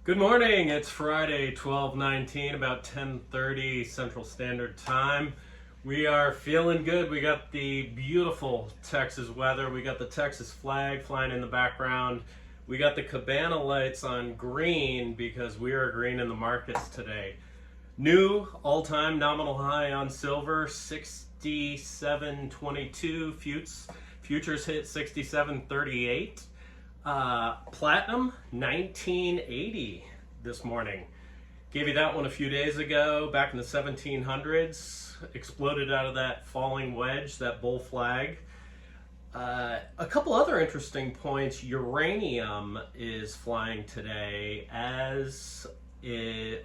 Good morning. It's Friday, 12/19, about 10:30 Central Standard Time. We are feeling good. We got the beautiful Texas weather. We got the Texas flag flying in the background. We got the cabana lights on green because we are green in the markets today. New all-time nominal high on silver, 67.22. Futures hit 67.38. Platinum, 1980 this morning. Gave you that one a few days ago, back in the 1700s. Exploded out of that falling wedge, that bull flag. A couple other interesting points. Uranium is flying today, as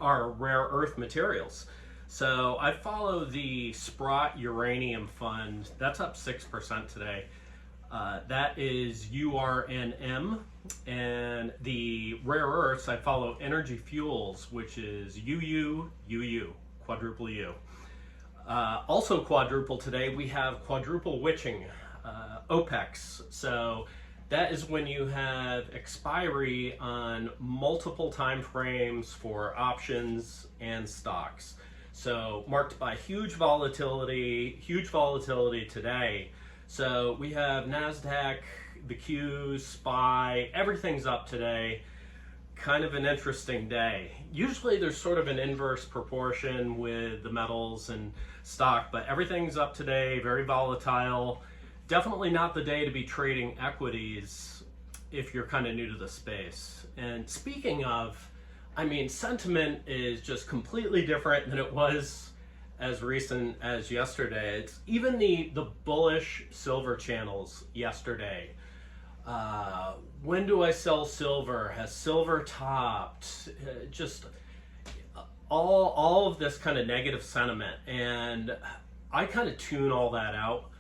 are rare earth materials. So I follow the Sprott Uranium Fund. That's up 6% today. That is URNM, and the rare earths, I follow Energy Fuels, which is UU, quadruple U. Also quadruple today, we have quadruple witching, OPEX. So that is when you have expiry on multiple time frames for options and stocks. So marked by huge volatility today. So we have NASDAQ, the Qs, SPY, everything's up today. Kind of an interesting day. Usually there's sort of an inverse proportion with the metals and stock, but everything's up today, very volatile. Definitely not the day to be trading equities if you're kind of new to the space. And speaking of, sentiment is just completely different than it was as recent as yesterday. It's even the bullish silver channels yesterday. When do I sell silver? Has silver topped? Just all of this kind of negative sentiment. And I kind of tune all that out.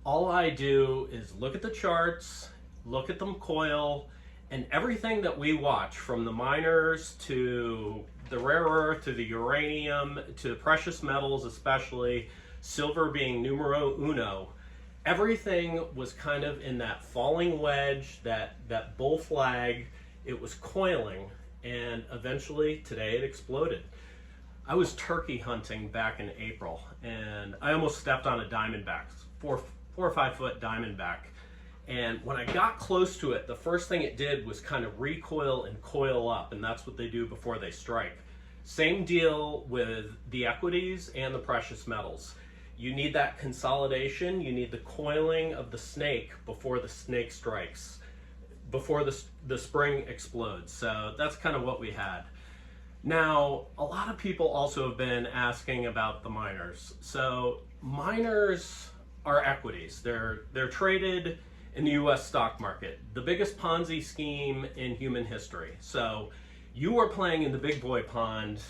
All I do is look at the charts, look at them coil, and everything that we watch, from the miners to the rare earth to the uranium to the precious metals, especially silver being numero uno, everything was kind of in that falling wedge, that bull flag. It was coiling, and eventually today it exploded. I was turkey hunting back in April, and I almost stepped on a diamondback, four or 5 foot diamondback. And when I got close to it, the first thing it did was kind of recoil and coil up, and that's what they do before they strike. Same deal with the equities and the precious metals. You need that consolidation, you need the coiling of the snake before the snake strikes, before the spring explodes. So that's kind of what we had. Now, a lot of people also have been asking about the miners. So miners are equities. They're traded in the US stock market, the biggest Ponzi scheme in human history. So you are playing in the big boy pond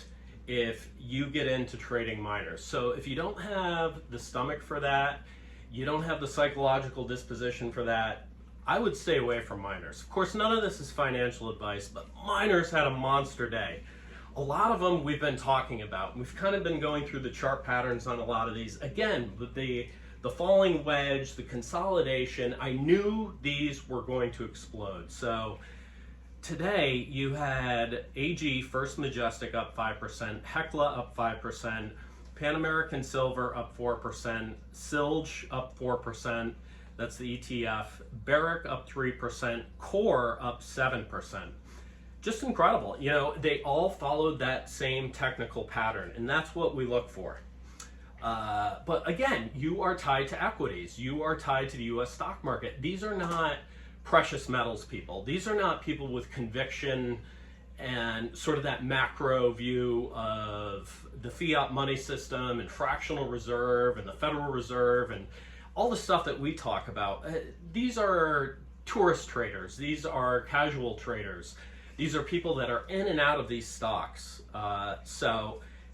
if you get into trading miners. So if you don't have the stomach for that, you don't have the psychological disposition for that, I would stay away from miners. Of course, none of this is financial advice, but miners had a monster day. A lot of them we've been talking about. We've kind of been going through the chart patterns on a lot of these. Again, with the falling wedge, the consolidation, I knew these were going to explode. So today you had AG, First Majestic, up 5%, Hecla up 5%, Pan American Silver up 4%, Silge up 4%, that's the ETF, Barrick up 3%, Core up 7%. Just incredible. You know, they all followed that same technical pattern, and that's what we look for. But again, you are tied to equities. You are tied to the US stock market. These are not precious metals people. These are not people with conviction and sort of that macro view of the fiat money system and fractional reserve and the Federal Reserve and all the stuff that we talk about. These are tourist traders. These are casual traders. These are people that are in and out of these stocks.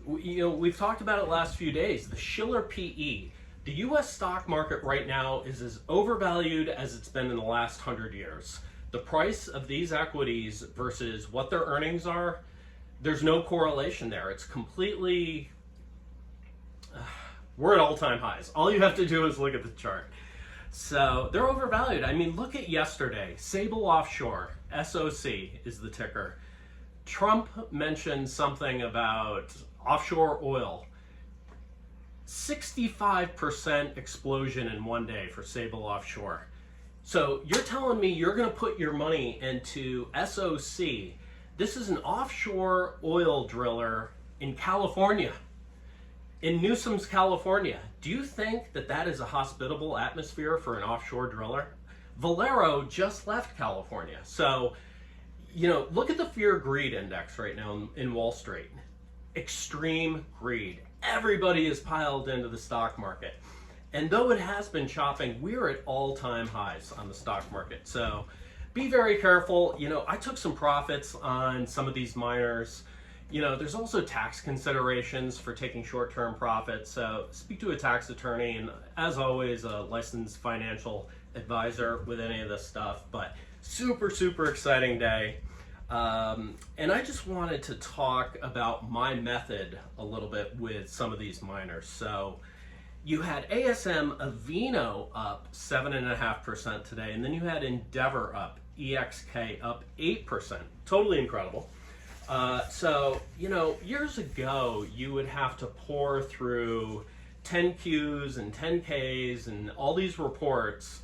We've talked about it last few days. The Shiller PE, the US stock market right now is as overvalued as it's been in the last 100 years. The price of these equities versus what their earnings are, there's no correlation there. It's completely, we're at all-time highs. All you have to do is look at the chart. So they're overvalued. I mean, look at yesterday. Sable Offshore, SOC is the ticker. Trump mentioned something about offshore oil. 65% explosion in one day for Sable Offshore. So you're telling me you're going to put your money into SOC. This is an offshore oil driller in California, in Newsom's, California. Do you think that that is a hospitable atmosphere for an offshore driller? Valero just left California. So, look at the fear-greed index right now in Wall Street. Extreme greed. Everybody is piled into the stock market. And though it has been chopping, we're at all-time highs on the stock market. So be very careful. I took some profits on some of these miners. There's also tax considerations for taking short-term profits. So speak to a tax attorney, and as always, a licensed financial advisor with any of this stuff. But super, super exciting day. And I just wanted to talk about my method a little bit with some of these miners. So you had ASM Avino up 7.5% today, and then you had Endeavor up, EXK up 8%. Totally incredible. So, years ago, you would have to pour through 10Qs and 10Ks and all these reports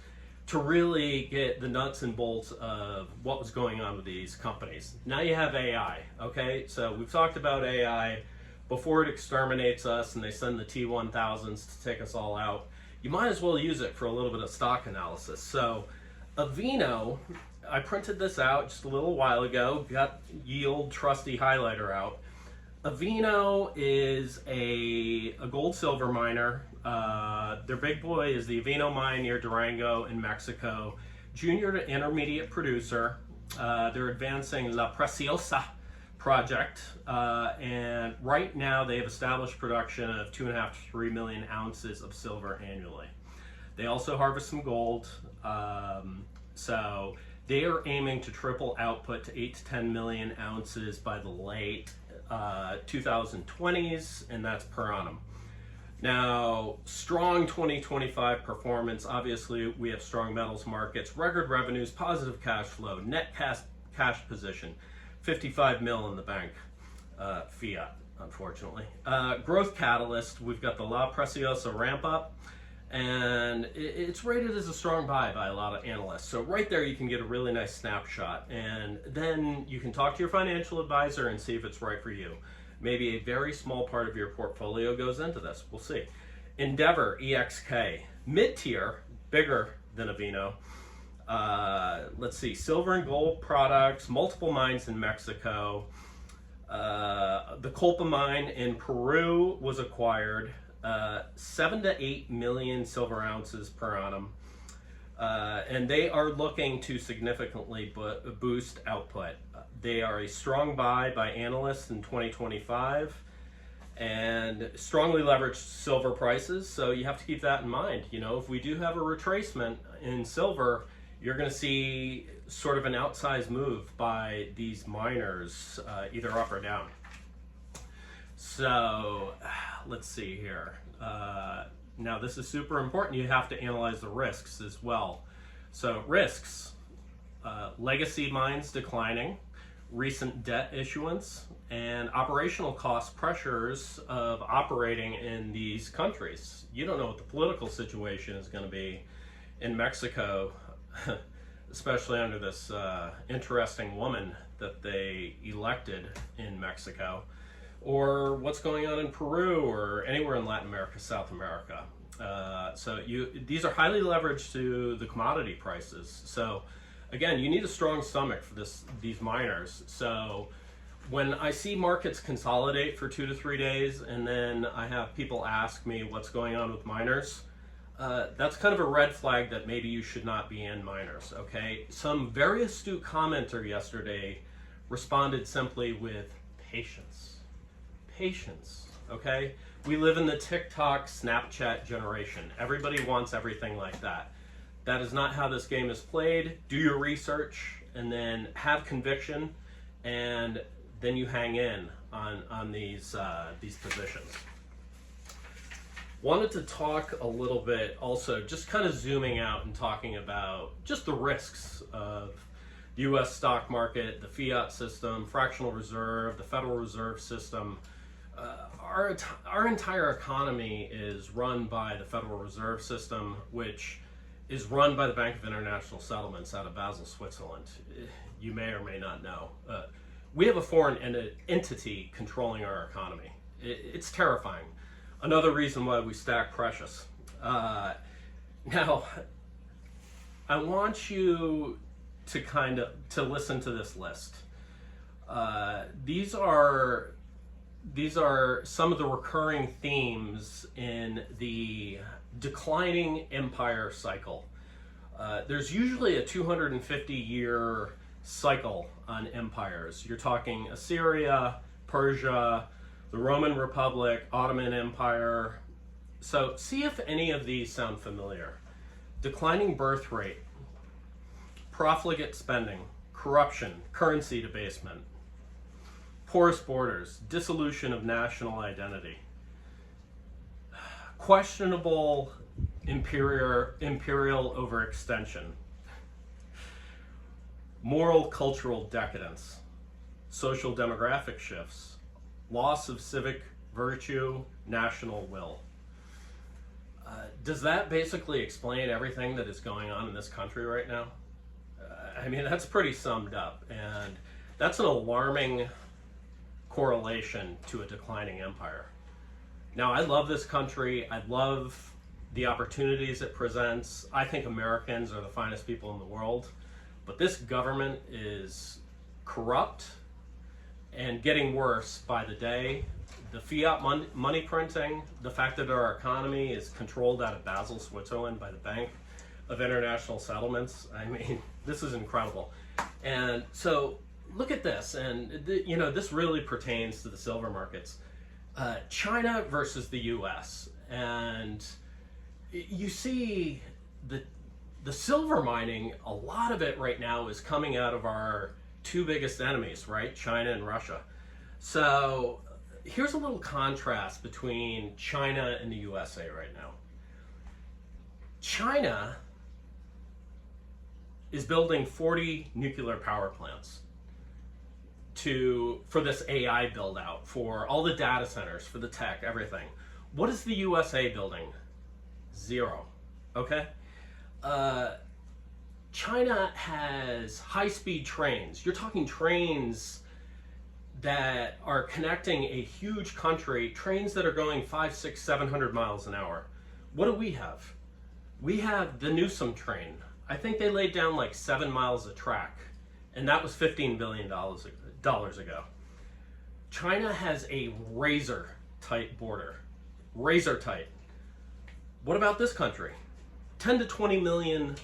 to really get the nuts and bolts of what was going on with these companies. Now you have AI, okay? So we've talked about AI before it exterminates us and they send the T-1000s to take us all out. You might as well use it for a little bit of stock analysis. So Avino, I printed this out just a little while ago, got yield trusty highlighter out. Avino is a gold silver miner. Their big boy is the Avino mine near Durango in Mexico. Junior to intermediate producer. They're advancing La Preciosa project, and right now they have established production of 2.5 to 3 million ounces of silver annually. They also harvest some gold, so they are aiming to triple output to 8 to 10 million ounces by the late 2020s, and that's per annum. Now, strong 2025 performance. Obviously, we have strong metals markets, record revenues, positive cash flow, net cash position, 55 mil in the bank, fiat, unfortunately. Growth catalyst, we've got the La Preciosa ramp up, and it's rated as a strong buy by a lot of analysts. So right there, you can get a really nice snapshot, and then you can talk to your financial advisor and see if it's right for you. Maybe a very small part of your portfolio goes into this. We'll see. Endeavor, EXK, mid-tier, bigger than Avino. Let's see, silver and gold products, multiple mines in Mexico. The Colpa mine in Peru was acquired. 7 to 8 million silver ounces per annum. And they are looking to significantly boost output. They are a strong buy by analysts in 2025 and strongly leveraged silver prices. So you have to keep that in mind. If we do have a retracement in silver, you're going to see sort of an outsized move by these miners, either up or down. So let's see here. Now this is super important. You have to analyze the risks as well. So risks, legacy mines declining, recent debt issuance, and operational cost pressures of operating in these countries. You don't know what the political situation is going to be in Mexico, especially under this interesting woman that they elected in Mexico, or what's going on in Peru or anywhere in Latin America, South America. So these are highly leveraged to the commodity prices. So again, you need a strong stomach for these miners. So when I see markets consolidate for 2 to 3 days, and then I have people ask me what's going on with miners, that's kind of a red flag that maybe you should not be in miners, okay? Some very astute commenter yesterday responded simply with patience. Patience, okay? We live in the TikTok, Snapchat generation. Everybody wants everything like that. That is not how this game is played. Do your research and then have conviction, and then you hang in on these positions. Wanted to talk a little bit also, just kind of zooming out and talking about just the risks of the U.S. stock market, the fiat system, fractional reserve, the Federal Reserve System. Our entire economy is run by the Federal Reserve System, which is run by the Bank of International Settlements out of Basel, Switzerland. You may or may not know. We have a foreign entity controlling our economy. It's terrifying. Another reason why we stack precious. Now, I want you to listen to this list. These are some of the recurring themes in the declining empire cycle. There's usually a 250-year cycle on empires. You're talking Assyria, Persia, the Roman Republic, Ottoman Empire. So see if any of these sound familiar. Declining birth rate, profligate spending, corruption, currency debasement, porous borders, dissolution of national identity, questionable imperial overextension, moral cultural decadence, social demographic shifts, loss of civic virtue, national will. Does that basically explain everything that is going on in this country right now? I mean, that's pretty summed up, and that's an alarming correlation to a declining empire. Now, I love this country. I love the opportunities it presents. I think Americans are the finest people in the world, but this government is corrupt and getting worse by the day. The fiat money printing, the fact that our economy is controlled out of Basel, Switzerland by the Bank of International Settlements. I mean, this is incredible. And so look at this, and this really pertains to the silver markets. China versus the US, and you see the silver mining, a lot of it right now is coming out of our two biggest enemies, right? China and Russia. So here's a little contrast between China and the USA right now. China is building 40 nuclear power plants for this AI build out, for all the data centers, for the tech, everything. What is the USA building? 0. Okay? China has high-speed trains. You're talking trains that are connecting a huge country, trains that are going 500, 600, 700 miles an hour. What do we have? We have the Newsom train. I think they laid down like 7 miles of track, and that was $15 billion ago. China has a razor-tight border. Razor-tight. What about this country? 10 to 20 million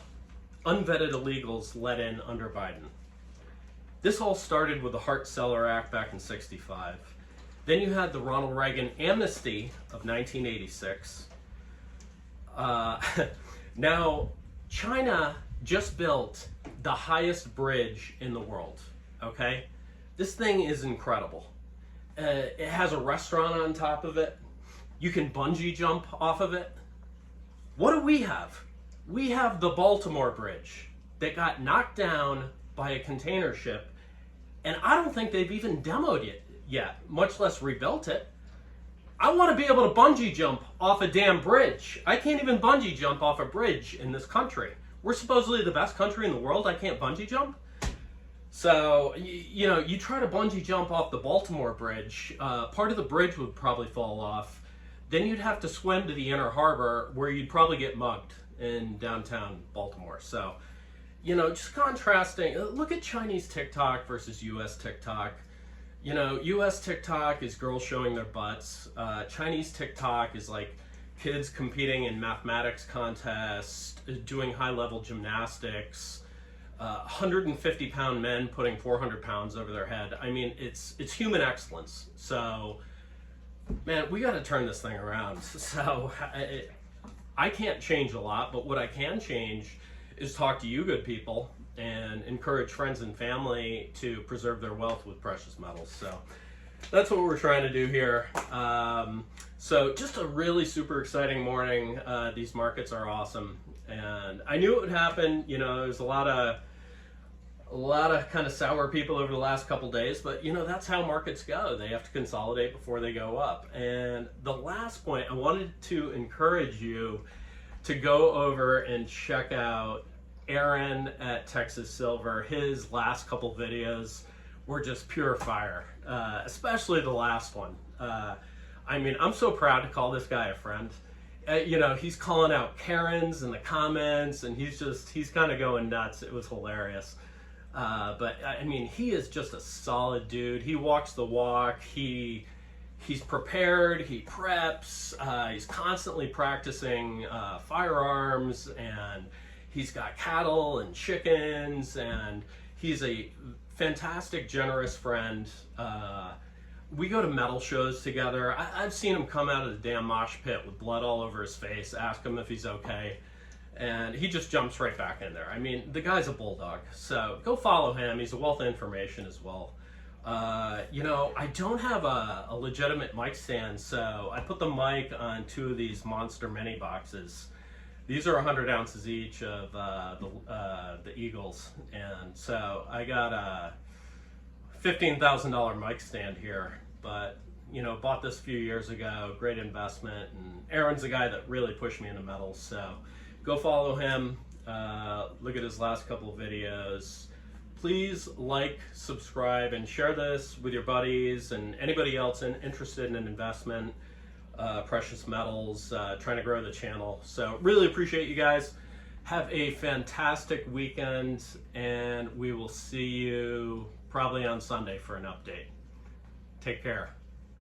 unvetted illegals let in under Biden. This all started with the Hart-Celler Act back in '65. Then you had the Ronald Reagan amnesty of 1986. Now, China just built the highest bridge in the world, okay? This thing is incredible. It has a restaurant on top of it. You can bungee jump off of it. What do we have? We have the Baltimore Bridge that got knocked down by a container ship, and I don't think they've even demoed it yet, much less rebuilt it. I want to be able to bungee jump off a damn bridge. I can't even bungee jump off a bridge in this country. We're supposedly the best country in the world. I can't bungee jump. So, you try to bungee jump off the Baltimore Bridge, part of the bridge would probably fall off. Then you'd have to swim to the inner harbor where you'd probably get mugged in downtown Baltimore. So, just contrasting. Look at Chinese TikTok versus US TikTok. US TikTok is girls showing their butts. Chinese TikTok is like kids competing in mathematics contests, doing high-level gymnastics, 150-pound men putting 400 pounds over their head. I mean, it's human excellence. So, man, we got to turn this thing around. So, I can't change a lot, but what I can change is talk to you good people and encourage friends and family to preserve their wealth with precious metals. So that's what we're trying to do here. So just a really super exciting morning. These markets are awesome, and I knew it would happen. There's a lot a lot of kind of sour people over the last couple days, but you know, that's how markets go. They have to consolidate before they go up. And the last point, I wanted to encourage you to go over and check out Aaron at Texas Silver. His last couple videos were just pure fire, especially the last one. I mean, I'm so proud to call this guy a friend. You know, he's calling out Karens in the comments, and he's kind of going nuts. It was hilarious. But I mean, he is just a solid dude. He walks the walk. He's prepared. He preps. He's constantly practicing firearms, and he's got cattle and chickens, and he's a fantastic, generous friend. We go to metal shows together. I've seen him come out of the damn mosh pit with blood all over his face, ask him if he's okay, and he just jumps right back in there. I mean, the guy's a bulldog, so go follow him. He's a wealth of information as well. You know, I don't have a legitimate mic stand, so I put the mic on 2 of these monster mini boxes. These are 100 ounces each of the Eagles, and so I got a $15,000 mic stand here, but you know, bought this a few years ago. Great investment, and Aaron's the guy that really pushed me into metals, so go follow him. Look at his last couple of videos. Please like, subscribe, and share this with your buddies and anybody else interested in an investment, precious metals, trying to grow the channel. So really appreciate you guys. Have a fantastic weekend, and we will see you probably on Sunday for an update. Take care.